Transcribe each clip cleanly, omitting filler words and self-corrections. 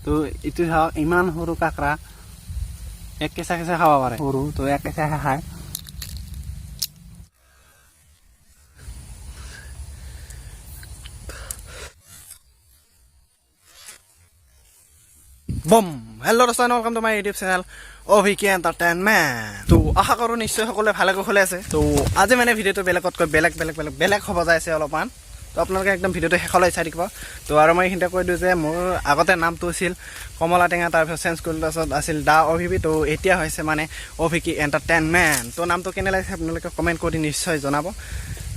তো এইটো চাওক ইমান সৰু কাকৰা এক কেঁচা কেঁচা খাব পাৰে সৰু তো এক কেঁচা খায় বম হেল্ল' দোস্তান welcome to my YouTube channel অভিকে এণ্টাৰটেইনমেণ্ট তো আশা কৰোঁ নিশ্চয় সকলোৱে ভালে কুশলে আছে তো আজি মানে ভিডিঅ'টো বেলেগতকৈ বেলেগ হ'ব যাইছে অলপমান তো আপোনালোকে একদম ভিডিঅ'টো শেষলৈ চাই থাকিব তো আৰু মই এইখিনিতে কৈ দিওঁ যে মোৰ আগতে নামটো আছিল কমলা টেঙা তাৰপিছত চেঞ্জ কৰিলোঁ তাৰপিছত আছিল দা অভিবি তো এতিয়া হৈছে মানে অভিকি এণ্টাৰটেইনমেণ্ট তো নামটো কেনে লাগিছে আপোনালোকে কমেণ্ট কৰি নিশ্চয় জনাব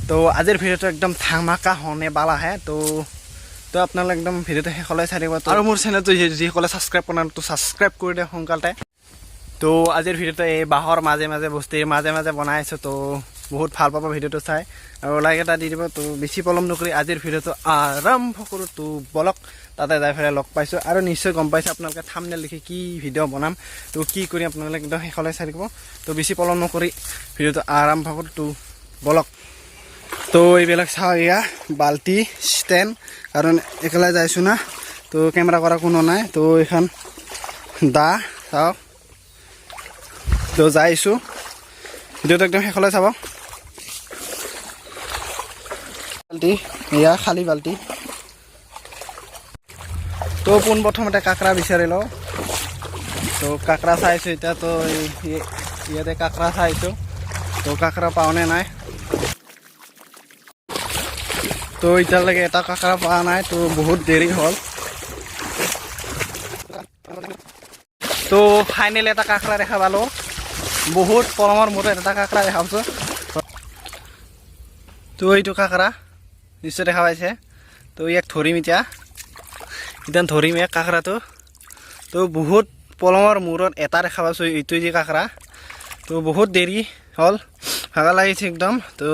তো আজিৰ ভিডিঅ'টো একদম ধামাকা হনে বালাহে তো আপোনালোকে একদম ভিডিঅ'টো শেষলৈ চাই থাকিব আৰু মোৰ চেনেলটো যিসকলে ছাবস্ক্ৰাইব কৰা নাই তো ছাবস্ক্ৰাইব কৰি দিয়ক সোনকালে তো আজিৰ ভিডিঅ'টো এই বাঁহৰ মাজে বস্তিৰ মাজে বনাই আছোঁ তো বহুত ভাল পাব ভিডিঅ'টো চাই আৰু লাইক এটা দি দিব তো বেছি পলম নকৰি আজিৰ ভিডিঅ'টো আৰম্ভ কৰোঁ তো বলক তাতে যাই পেলাই লগ পাইছোঁ আৰু নিশ্চয় গম পাইছে আপোনালোকে থাম্বনেইল দেখি কি ভিডিঅ' বনাম তো কি কৰি আপোনালোকে একদম শেষলৈ চাই থাকিব তো বেছি পলম নকৰি ভিডিঅ'টো আৰম্ভ কৰোঁ তো বলক তো এইবিলাক চাওঁ এয়া বাল্টি ষ্টেণ্ড কাৰণ একেলাই যাইছোঁ না তো কেমেৰা কৰা কোনো নাই তো এইখন দা চাওক তো যাইছোঁ ভিডিঅ'টো একদম শেষলৈ চাব বাল্টি এয়া খালী বাল্টি তো পোনপ্ৰথমতে কাকৰা বিচাৰি লওঁ তো কাকৰা চাইছোঁ এতিয়া তো ইয়াতে কাকৰা চাইছোঁ তো কাকৰা পাওঁনে নাই তো এতিয়ালৈকে এটা কাকৰা পোৱা নাই তো বহুত দেৰি হ'ল তো ফাইনেল এটা কাকৰা দেখা পালোঁ বহুত পলমৰ মূৰত এটা কাকৰা দেখা পাইছোঁ তো এইটো কাকৰা নিশ্চয় দেখা পাইছে তো ইয়াক ধৰিম এতিয়া ধৰিম এক কাকৰাটো তো বহুত পলমৰ মূৰত এটা দেখা পাইছোঁ এইটো যে কাকৰা তো বহুত দেৰি হ'ল ভাগৰ লাগিছে একদম তো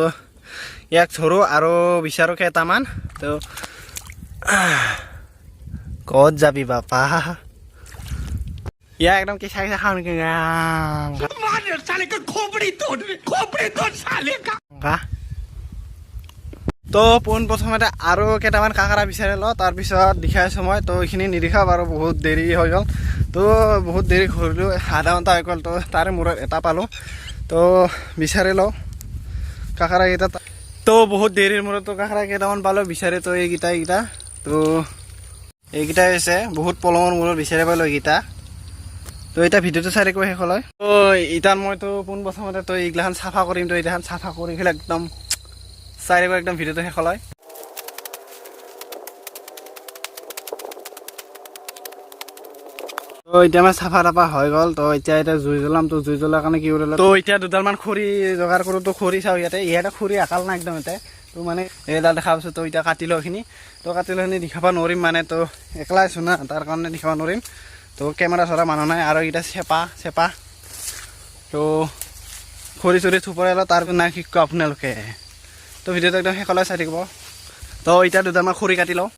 ইয়াক ধৰোঁ আৰু বিচাৰোঁ কেইটামান তো ক'ত যাবি বাপা ইয়াক একদম কেঁচা খাওঁ নেকি তো পোনপ্ৰথমতে আৰু কেইটামান কাকৰা বিচাৰি লওঁ তাৰপিছত দেখাই আছোঁ মই তো এইখিনি নিদেখাওঁ বাৰু বহুত দেৰি হৈ গ'ল তো বহুত দেৰি ঘূৰিলোঁ আধা ঘণ্টা হৈ গ'ল তো তাৰে মূৰত এটা পালোঁ তো বিচাৰি লওঁ কাকৰাকেইটা তো বহুত দেৰিৰ মূৰতো কাকৰা কেইটামান পালোঁ বিচাৰি তো এইকেইটা তো এইকেইটাই হৈছে বহুত পলমৰ মূৰত বিচাৰি পালোঁ এইকেইটা তো এতিয়া ভিডিঅ'টো চাই থাকিব শেষলৈ তো ইটান মইতো পোনপ্ৰথমতে তো এইগিলাখন চাফা কৰিম তো এইগিলাখন চাফা কৰি পেলাই একদম চাই থাকিব একদম ভিডিঅ'টো শেষলৈ তো এতিয়া আমাৰ চাফা তাফা হৈ গ'ল তো এতিয়া জুই জ্বলাম তো জুই জ্বলাৰ কাৰণে কি কৰিলোঁ তো এতিয়া দুডালমান খৰি যোগাৰ কৰোঁ তো খৰি চাওঁ ইয়াতে খৰি আকাল নাই একদম ইয়াতে তো মানে এইডাল দেখা পাইছোঁ তো এতিয়া কাটি লওঁ এইখিনি তো কাটি লৈ এইখিনি দেখাব নোৱাৰিম মানে তো একলাই আছোঁ না তাৰ কাৰণে দেখাব নোৱাৰিম তো কেমেৰা চৰা মানুহ নাই আৰু এইকেইটা চেপা তো খৰি চৰি থুপৰাই লওঁ তাৰ নাই শিকক আপোনালোকে তো ভিডিঅ'টো একদম শেষলৈ চাই থাকিব তো এতিয়া দুডালমান খৰি কাটি লওঁ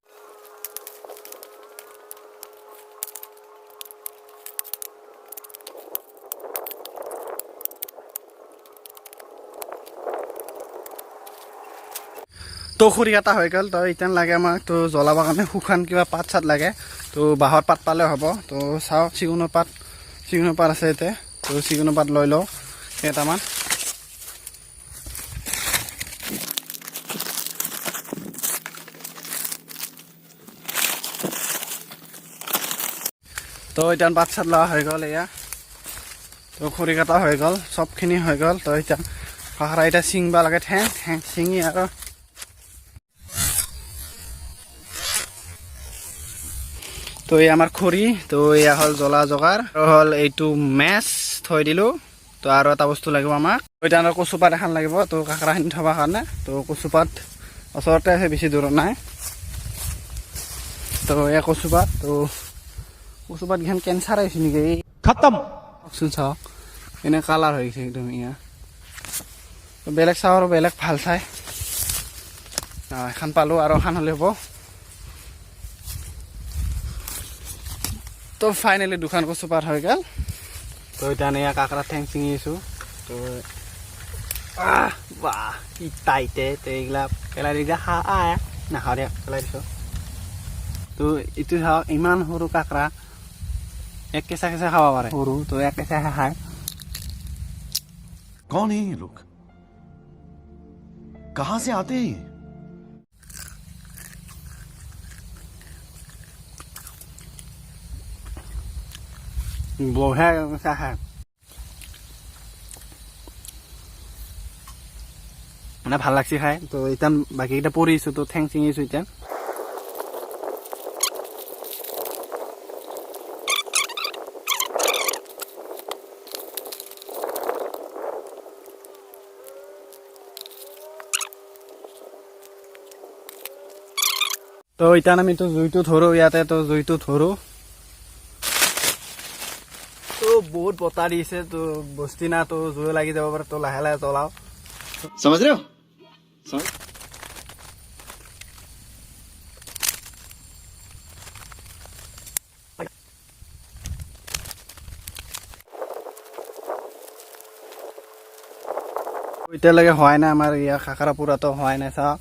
তো খৰি কটা হৈ গ'ল তো এতিয়া লাগে আমাক তো জ্বলাবৰ কাৰণে শুকান কিবা পাত চাত লাগে তো বাঁহৰ পাত পালে হ'ব তো চাওক চিগুনৰ পাত আছে ইয়াতে তো চিগুনৰ পাত লৈ লওঁ কেইটামান তো এতিয়া পাত চাত লোৱা হৈ গ'ল এয়া তো খৰি কটা হৈ গ'ল চবখিনি হৈ গ'ল তো এতিয়া কাকৰা এতিয়া ছিঙিব লাগে ঠেং ছিঙি আৰু তো এই আমাৰ খৰি তো এয়া হ'ল জ্বলা জগাৰ হ'ল এইটো মেচ থৈ দিলোঁ তো আৰু এটা বস্তু লাগিব আমাক এতিয়া আমাৰ কচুপাত এখন লাগিব তো কাকৰাখিনি থবৰ কাৰণে তো কচুপাত ওচৰতে আছে বেছি দূৰত নাই তো এয়া কচুপাত কেইখন কেঞ্চাৰ আহিছে নেকি খতম কওকচোন চাওক এনে কালাৰ হৈ গৈছে একদম এয়া বেলেগ চাওঁ আৰু বেলেগ ভাল চাই এখন পালোঁ আৰু এখন হ'লে হ'ব তো ফাইনেলি দুখন কচুপাত হৈ গ'ল তো এতিয়া এয়া কাকৰা ঠেং ছিঙিছোঁ তো বাহ ইটাইতে তো এইগিলা পেলাই দিছা নাখাওঁ দিয়া পেলাই দিছোঁ তো এইটো চাওক ইমান সৰু কাকৰা এক কেঁচা কেঁচা খাব পাৰে সৰু তো এক কেঁচা খায় कौन है ये लोग कहां से आते हैं ये বঢ়িয়া কেঁচা খায় মানে ভাল লাগছে খাই তো এতিয়া বাকীকেইটা পৰিছোঁ তো ঠেং চিঙিছোঁ এতিয়া তো এতিয়া আমিতো জুইটো ধৰোঁ ইয়াতে তো জুইটো ধৰোঁ তো বহুত বতাহ দিছে তো বস্তি না তো জুই লাগি যাব পাৰে তো লাহে লাহে জ্বলাওঁ समझ रहे हो समझ এতিয়ালৈকে হোৱাই নাই আমাৰ ইয়াৰ খাখৰা পুৰাটো হোৱাই নাই চাওক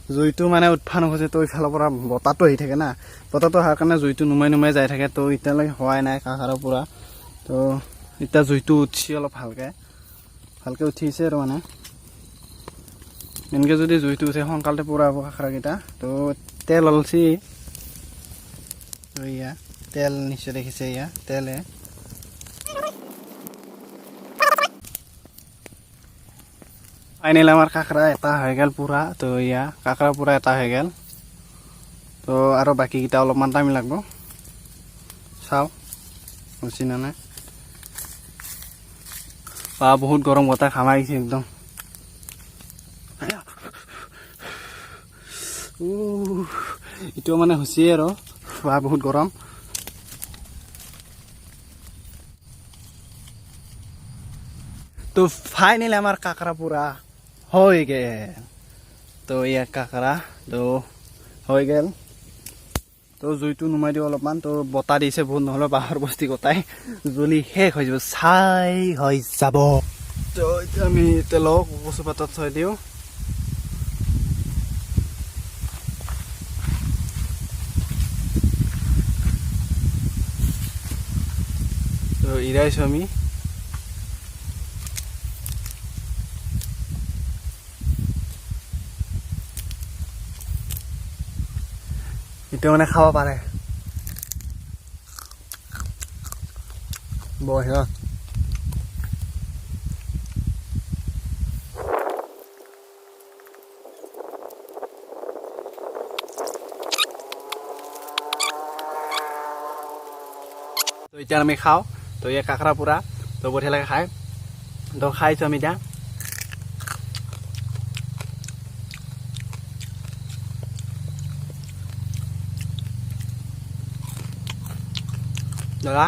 জুইটো মানে উৎফা নোখোজে তো ইফালৰ পৰা বতাহটো আহি থাকে না বতাহটো অহাৰ কাৰণে জুইটো নুমাই নুমাই যাই থাকে তো এতিয়ালৈকে হোৱাই নাই খাখৰা পুৰা তো এতিয়া জুইটো উঠছি অলপ ভালকৈ উঠিছে আৰু মানে এনেকৈ যদি জুইটো উঠে সোনকালতে পুৰা হ'ব খাখৰাকেইটা তো তেল ওলছি তো ইয়া তেল নিশ্চয় দেখিছে ইয়া তেলে ফাইনেল আমাৰ কাঁকৰা এটা হৈ গ'ল পুৰা তো ইয়া কাঁকৰা পুৰা এটা হৈ গ'ল তো আৰু বাকীকেইটা অলপমান টাইম লাগব চাওঁ হৈছে নে নাই বহুত গৰম বতাহ ঘামাই আহিছে একদম এইটো মানে হৈছে আৰু বহুত গৰম তো ফাইনেলি আমাৰ কাঁকৰা পুৰা হৈ গেল তো ইয়াৰ কাঁকৰা তো হৈ গেল তো জুইটো নুমাই দিওঁ অলপমান তো বতাহ দিছে বহুত নহ'লে বাঁহৰ বস্তি গোটাই জ্বলি শেষ হৈ যাব ছাই হৈ যাব তো এতিয়া আমি তেলক কচু পাতত থৈ দিওঁ তো ইৰাইছোঁ আমি এতিয়া মানে খাব পাৰে বঢ়িয়া তো এতিয়া আমি খাওঁ তো এই কাঁকৰা পুৰা তো বঢ়িয়া লাগে খাই তো খাইছোঁ আমি এতিয়া দাদা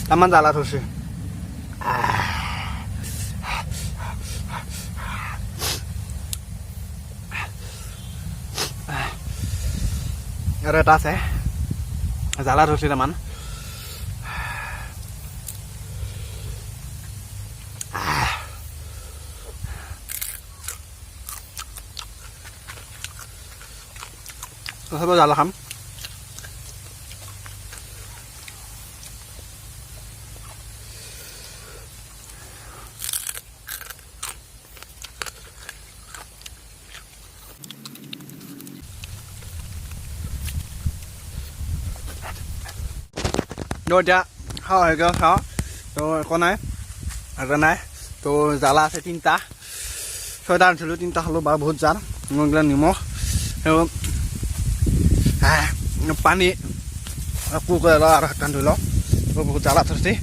taman জ্বালা ধরছে আৰু এটা আছে জ্বালা ধৰছি তামান তথাপিও জ্বালা খাম তো এতিয়া খাওঁ হেৰিকৈ খাওঁ তো একো নাই আৰু নাই তো জ্বালা আছে 3টা 6টা আনিছিলোঁ 3টা খালোঁ বা বহুত জাৰ এইবিলাক নিমখ আৰু পানী কুকাৰ আৰু হাতখন ধুই লওঁ বহুত জ্বালা ধৰিছে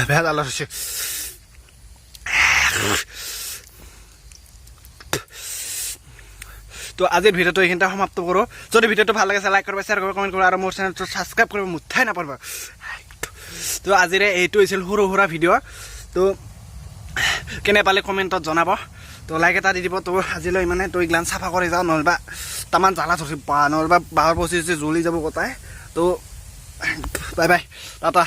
বেয়া জ্বালা ধৰিছে তো আজিৰ ভিডিঅ'টো এইখিনিতে সমাপ্ত কৰোঁ যদি ভিডিঅ'টো ভাল লাগিছে লাইক কৰিব শ্বেয়াৰ কৰিব কমেণ্ট কৰিব আৰু মোৰ চেনেলটো ছাবস্ক্ৰাইব কৰিব মুঠাই নাপাৰিবা তো আজিৰে এইটো হৈছিল সৰু সুৰা ভিডিঅ' তো কেনে পালে কমেণ্টত জনাব তো লাইক এটা দি দিব তো আজিলৈ মানে তো এইগিলান চাফা কৰি যাওঁ নহ'লেবা তামান জ্বালা ধৰিছে নহ'লেবা বাঁহৰ পচি জ্বলি যাব গোটাই তো বাই বাই টাটা